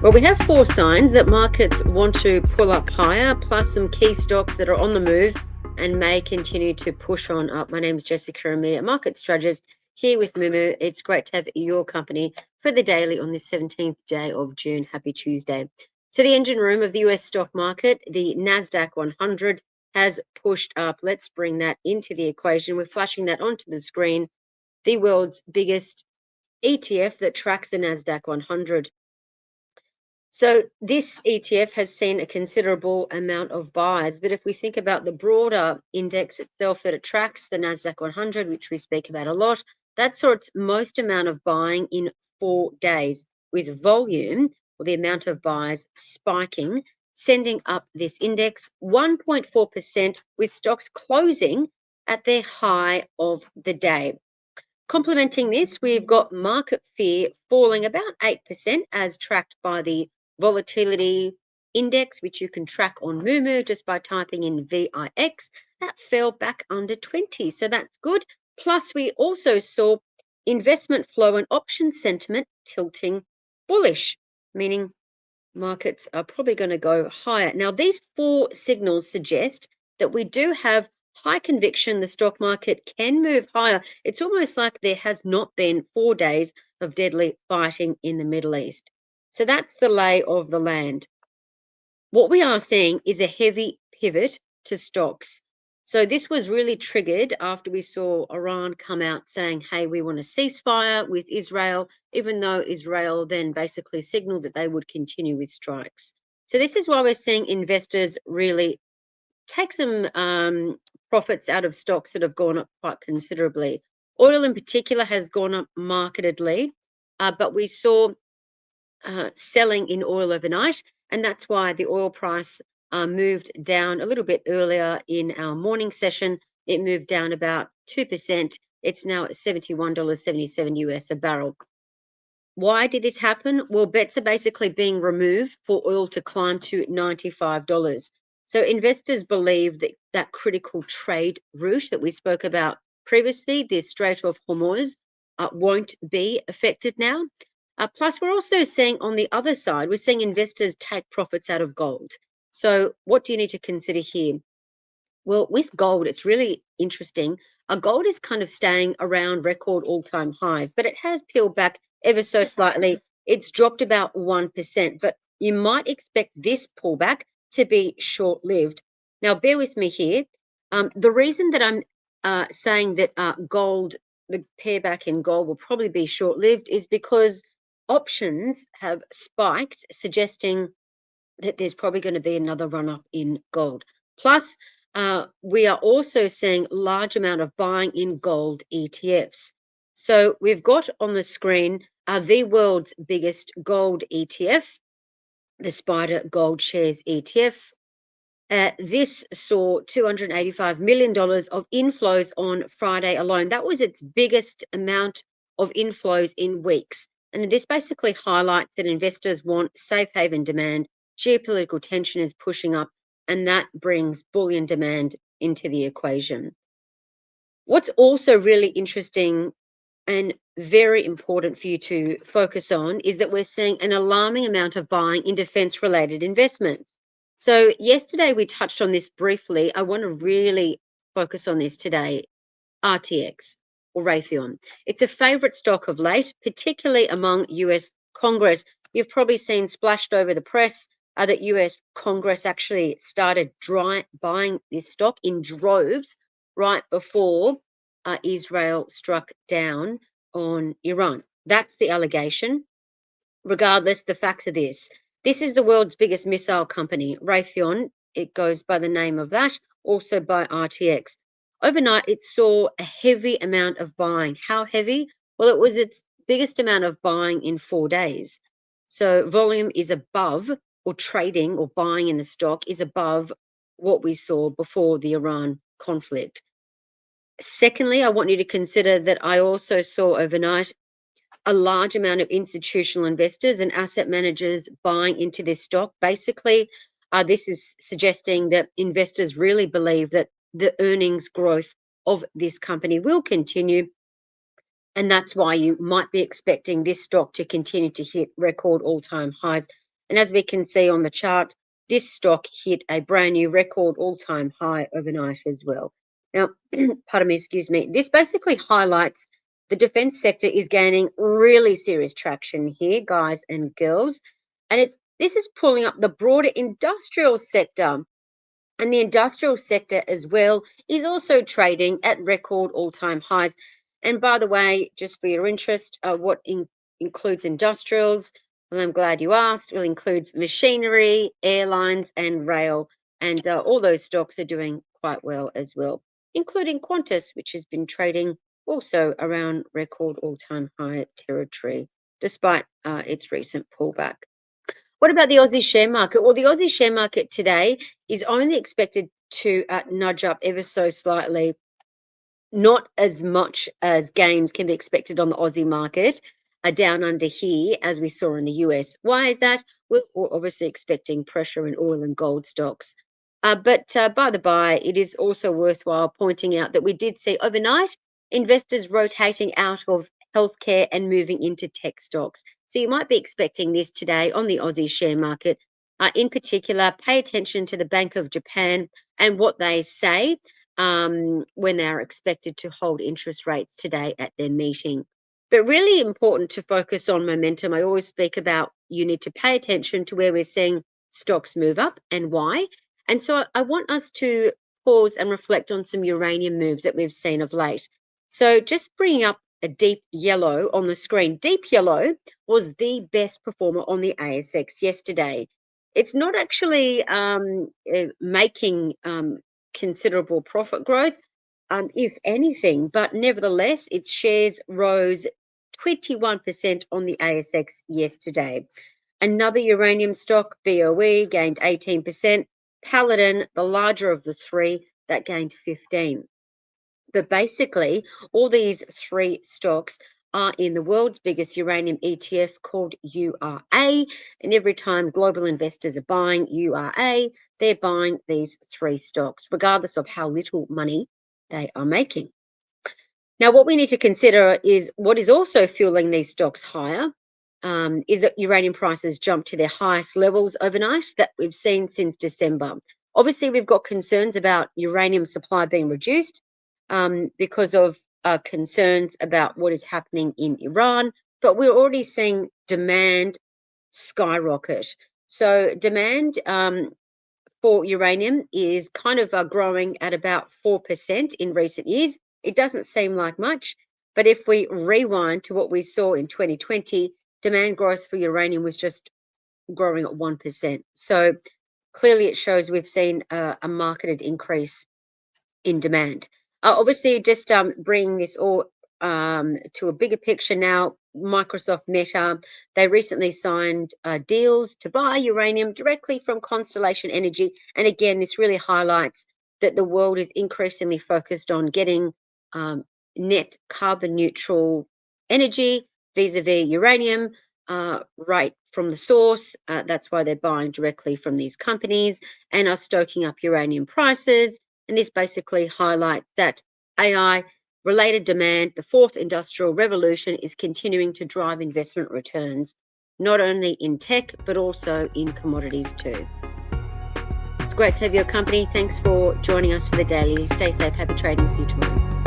Well, we have four signs that markets want to pull up higher, plus some key stocks that are on the move and may continue to push on up. My name is Jessica Amir, a market strategist here with Mumu. It's great to have your company for the daily on this 17th day of June. Happy Tuesday. So the engine room of the US stock market, the Nasdaq 100 has pushed up. Let's bring that into the equation. We're flashing that onto the screen. The world's biggest ETF that tracks the Nasdaq 100. So this ETF has seen a considerable amount of buys, but if we think about the broader index itself that attracts the Nasdaq 100, which we speak about a lot, that saw its most amount of buying in 4 days, with volume or the amount of buys spiking, sending up this index 1.4%, with stocks closing at their high of the day. Complementing this, we've got market fear falling about 8% as tracked by the volatility index, which you can track on Moomoo just by typing in VIX. That fell back under 20, so that's good. Plus, we also saw investment flow and option sentiment tilting bullish, meaning markets are probably going to go higher. Now, these four signals suggest that we do have high conviction the stock market can move higher. It's almost like there has not been 4 days of deadly fighting in the Middle East. So that's the lay of the land. What we are seeing is a heavy pivot to stocks. So this was really triggered after we saw Iran come out saying, hey, we want a ceasefire with Israel, even though Israel then basically signaled that they would continue with strikes. So this is why we're seeing investors really take some profits out of stocks that have gone up quite considerably. Oil in particular has gone up markedly, but we saw selling in oil overnight, and that's why the oil price moved down a little bit earlier in our morning session. It moved down about 2%. It's now at $71.77 US a barrel. Why did this happen? Well, bets are basically being removed for oil to climb to $95. So investors believe that that critical trade route that we spoke about previously, the Strait of Hormuz, won't be affected now. Plus, we're also seeing on the other side, we're seeing investors take profits out of gold. So what do you need to consider here? Well, with gold, it's really interesting. Gold is kind of staying around record all-time highs, but it has peeled back ever so slightly. It's dropped about 1%, but you might expect this pullback to be short-lived. Now, bear with me here. The reason that I'm saying that gold, the pareback in gold will probably be short-lived is because options have spiked, suggesting that there's probably going to be another run-up in gold. Plus, we are also seeing large amount of buying in gold ETFs. So we've got on the screen the world's biggest gold ETF, the Spider Gold Shares ETF. This saw $285 million of inflows on Friday alone. That was its biggest amount of inflows in weeks. And this basically highlights that investors want safe haven demand. Geopolitical tension is pushing up, and that brings bullion demand into the equation. What's also really interesting and very important for you to focus on is that we're seeing an alarming amount of buying in defense-related investments. So yesterday we touched on this briefly. I want to really focus on this today. RTX or Raytheon. It's a favorite stock of late, particularly among US Congress. You've probably seen splashed over the press that US Congress actually started buying this stock in droves right before Israel struck down on Iran. That's the allegation. Regardless, the facts are this. This is the world's biggest missile company, Raytheon. It goes by the name of that, also by RTX. Overnight, it saw a heavy amount of buying. How heavy? Well, it was its biggest amount of buying in 4 days. So volume is above, or trading or buying in the stock is above what we saw before the Iran conflict. Secondly, I want you to consider that I also saw overnight a large amount of institutional investors and asset managers buying into this stock. Basically, this is suggesting that investors really believe that the earnings growth of this company will continue. And that's why you might be expecting this stock to continue to hit record all-time highs. And as we can see on the chart, this stock hit a brand new record all-time high overnight as well. Now, pardon me, excuse me. This basically highlights the defense sector is gaining really serious traction here, guys and girls. And this is pulling up the broader industrial sector. And the industrial sector as well is also trading at record all-time highs. And by the way, just for your interest, what includes industrials? Well, I'm glad you asked. Well, includes machinery, airlines, and rail. And all those stocks are doing quite well as well, including Qantas, which has been trading also around record all-time high territory, despite its recent pullback. What about the Aussie share market? Well, the Aussie share market today is only expected to nudge up ever so slightly. Not as much as gains can be expected on the Aussie market, down under here, as we saw in the US. Why is that? We're obviously expecting pressure in oil and gold stocks. But by the by, it is also worthwhile pointing out that we did see overnight investors rotating out of healthcare and moving into tech stocks. So you might be expecting this today on the Aussie share market. In particular, pay attention to the Bank of Japan and what they say when they are expected to hold interest rates today at their meeting. But really important to focus on momentum. I always speak about you need to pay attention to where we're seeing stocks move up and why. And so I want us to pause and reflect on some uranium moves that we've seen of late. So just bringing up a deep yellow on the screen. Deep yellow was the best performer on the ASX yesterday. It's not actually making considerable profit growth, if anything, but nevertheless, its shares rose 21% on the ASX yesterday. Another uranium stock, BOE, gained 18%. Paladin, the larger of the three, that gained 15%. But basically, all these three stocks are in the world's biggest uranium ETF called URA. And every time global investors are buying URA, they're buying these three stocks, regardless of how little money they are making. Now, what we need to consider is what is also fueling these stocks higher is that uranium prices jumped to their highest levels overnight that we've seen since December. Obviously, we've got concerns about uranium supply being reduced because of concerns about what is happening in Iran, but we're already seeing demand skyrocket. So demand for uranium is kind of growing at about 4% in recent years. It doesn't seem like much, but if we rewind to what we saw in 2020, demand growth for uranium was just growing at 1%. So clearly it shows we've seen a marketed increase in demand. Obviously, just bringing this all to a bigger picture now, Microsoft Meta, they recently signed deals to buy uranium directly from Constellation Energy. And again, this really highlights that the world is increasingly focused on getting net carbon neutral energy vis-a-vis uranium right from the source. That's why they're buying directly from these companies and are stoking up uranium prices. And this basically highlights that AI-related demand, the fourth industrial revolution, is continuing to drive investment returns, not only in tech, but also in commodities too. It's great to have your company. Thanks for joining us for the daily. Stay safe, happy trading. See you tomorrow.